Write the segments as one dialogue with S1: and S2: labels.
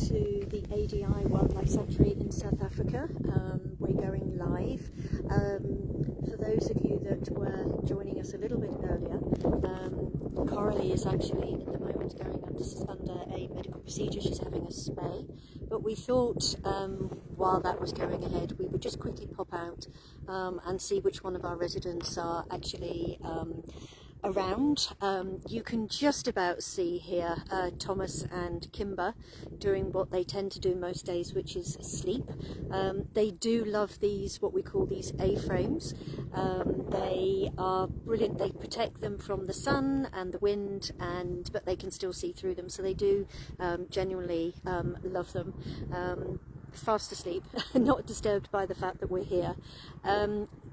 S1: to the ADI Wildlife Sanctuary in South Africa. We're going live. For those of you that were joining us a little bit earlier, Coralie is actually at the moment going under a medical procedure. She's having a spay, but we thought while that was going ahead we would just quickly pop out and see which one of our residents are actually around. You can just about see here Tomas and Kimba doing what they tend to do most days, which is sleep. They do love these, what we call these A-frames. They are brilliant. They protect them from the sun and the wind, but they can still see through them, so they do genuinely love them. Fast asleep, not disturbed by the fact that we're here.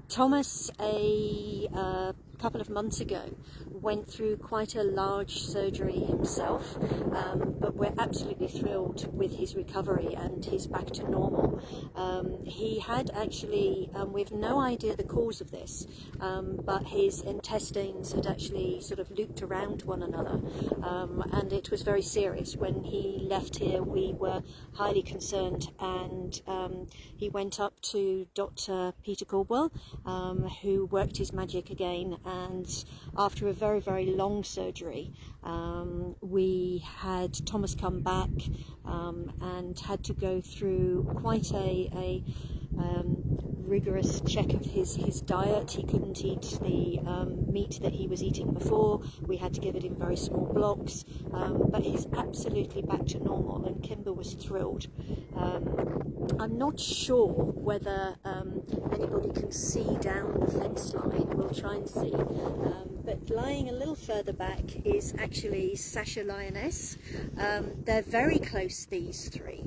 S1: Thomas, a couple of months ago, went through quite a large surgery himself, but we're absolutely thrilled with his recovery and he's back to normal. He had actually, we have no idea the cause of this, but his intestines had actually sort of looped around one another, and it was very serious. When he left here we were highly concerned, and he went up to Dr. Peter Caldwell, who worked his magic again, and after a very, very long surgery, we had Thomas come back and had to go through quite a rigorous check of his diet. He couldn't eat the meat that he was eating before. We had to give it in very small blocks, but he's absolutely back to normal, and Kimba was thrilled. I'm not sure whether anybody can see down the fence line. We'll try and see. But lying a little further back is actually Sasha Lioness. They're very close, these three.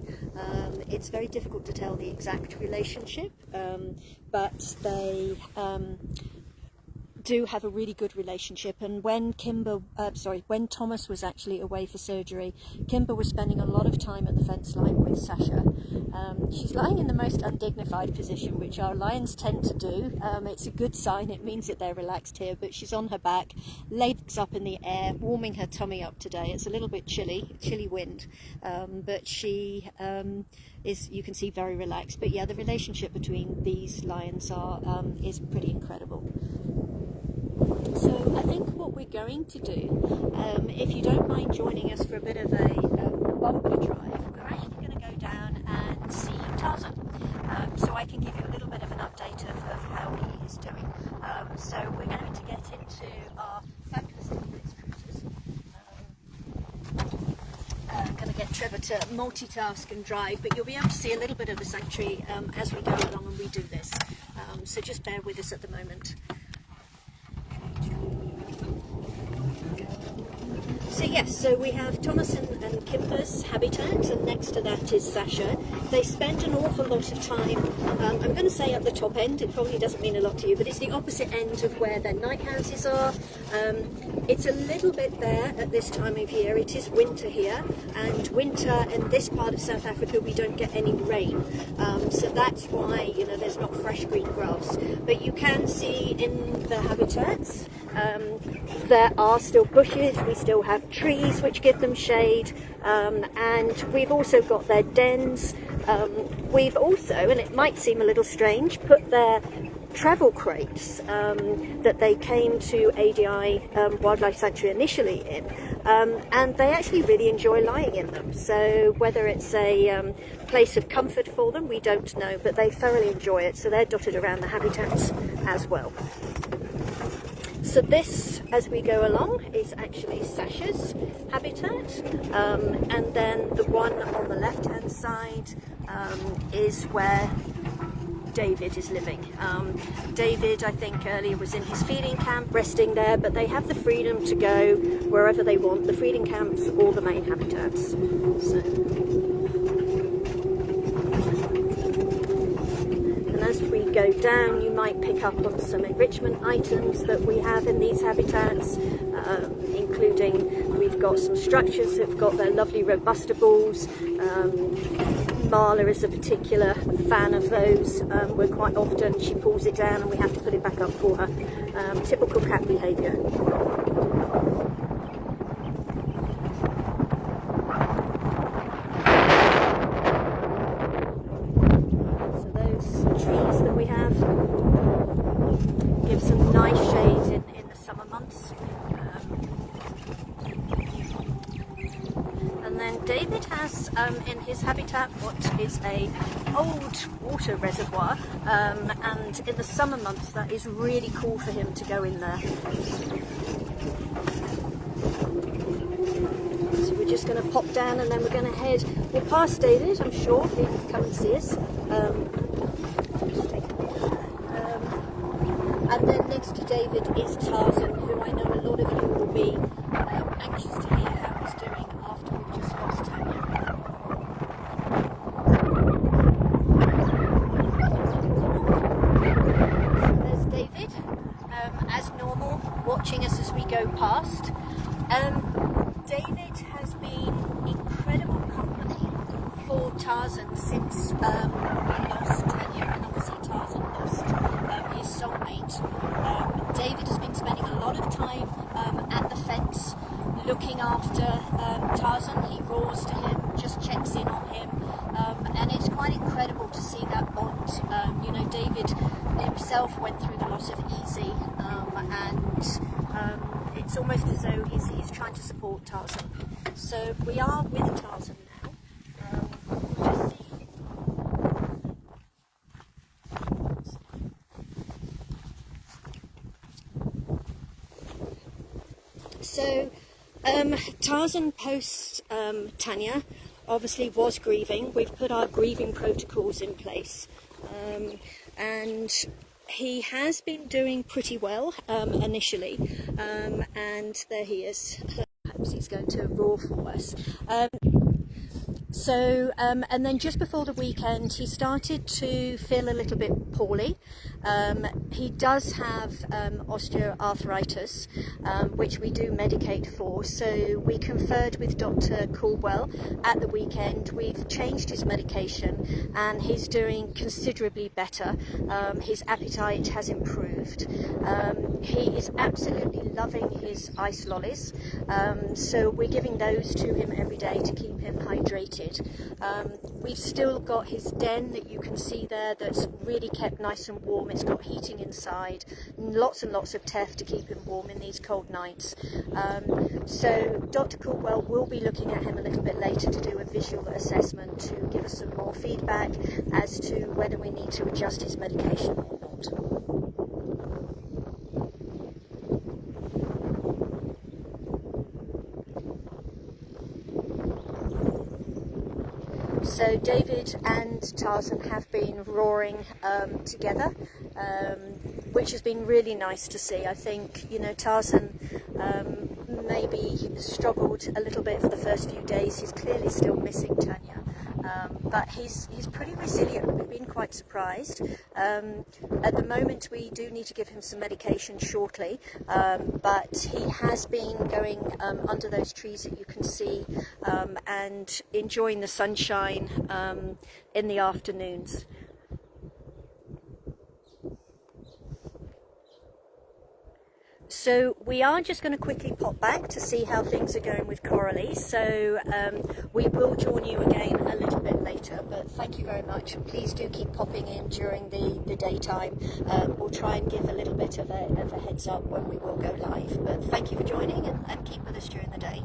S1: It's very difficult to tell the exact relationship, but they do have a really good relationship. And when when Thomas was actually away for surgery, Kimba was spending a lot of time at the fence line with Sasha. She's lying in the most undignified position, which our lions tend to do. It's a good sign, it means that they're relaxed here, but she's on her back, legs up in the air, warming her tummy up today. It's a little bit chilly wind, but she is, you can see, very relaxed. But yeah, the relationship between these lions is pretty incredible. So I think what we're going to do, if you don't mind joining us for a bit of a bumper drive, we're actually going to go down and see Tarzan, so I can give you a little bit of an update of how he is doing. So we're going to get into our fabulous circuses. I'm going to get Trevor to multitask and drive, but you'll be able to see a little bit of the sanctuary as we go along and we do this. So just bear with us at the moment. So yes, so we have Tomas and Kimba's habitat, and next to that is Sasha. They spend an awful lot of time, I'm going to say at the top end. It probably doesn't mean a lot to you, but it's the opposite end of where their night houses are. It's a little bit bare at this time of year. It is winter here, and winter in this part of South Africa we don't get any rain, so that's why, you know, there's not fresh green grass. But you can see in the habitats there are still bushes, we still have trees which give them shade, and we've also got their dens. We've also, and it might seem a little strange, put their travel crates that they came to ADI Wildlife Sanctuary initially in, and they actually really enjoy lying in them. So whether it's a place of comfort for them, we don't know, but they thoroughly enjoy it, so they're dotted around the habitats as well. So this, as we go along, is actually Sasha's habitat, and then the one on the left-hand side is where David is living. David, I think earlier, was in his feeding camp, resting there, but they have the freedom to go wherever they want, the feeding camps or the main habitats. As we go down, you might pick up on some enrichment items that we have in these habitats, including we've got some structures that have got their lovely robusta balls. Marla is a particular fan of those, where quite often she pulls it down and we have to put it back up for her. Typical cat behaviour. David has in his habitat what is a old water reservoir, and in the summer months that is really cool for him to go in there. So we're just going to pop down and then we're going to head, we'll pass David, I'm sure, he can come and see us. And then next to David is Tarzan, who I know a lot of you will be anxious to hear how he's doing after we've just lost Tanya. So there's David, as normal, watching us as we go past. David has been incredible company for Tarzan since we lost Tanya, and obviously Tarzan lost his soulmate. David has been spending a lot of time at the fence looking after Tarzan. He roars to him, just checks in on him, and it's quite incredible to see that bond. You know, David himself went through the loss of Easy, and it's almost as though he's trying to support Tarzan. So we are with Tarzan now. Just see. So Tarzan post Tanya obviously was grieving. We've put our grieving protocols in place, and he has been doing pretty well initially, and there he is. Perhaps he's going to roar for us. And then just before the weekend he started to feel a little bit poorly. He does have osteoarthritis, which we do medicate for, so we conferred with Dr. Caldwell at the weekend. We've changed his medication and he's doing considerably better. His appetite has improved. He is absolutely loving his ice lollies, so we're giving those to him every day to keep him hydrated. We've still got his den that you can see there that's really kept nice and warm. It's got heating inside, lots and lots of teff to keep him warm in these cold nights. So Dr. Caldwell will be looking at him a little bit later to do a visual assessment to give us some more feedback as to whether we need to adjust his medication or not. So David and Tarzan have been roaring together, which has been really nice to see. I think, you know, Tarzan maybe struggled a little bit for the first few days. He's clearly still missing Tanya, but he's pretty resilient. We've been quite surprised. At the moment we do need to give him some medication shortly, but he has been going under those trees that you can see and enjoying the sunshine in the afternoons. So we are just going to quickly pop back to see how things are going with Coralie. So we will join you again a little bit later, but thank you very much. Please do keep popping in during the daytime. We'll try and give a little bit of a heads up when we will go live, but thank you for joining and keep with us during the day.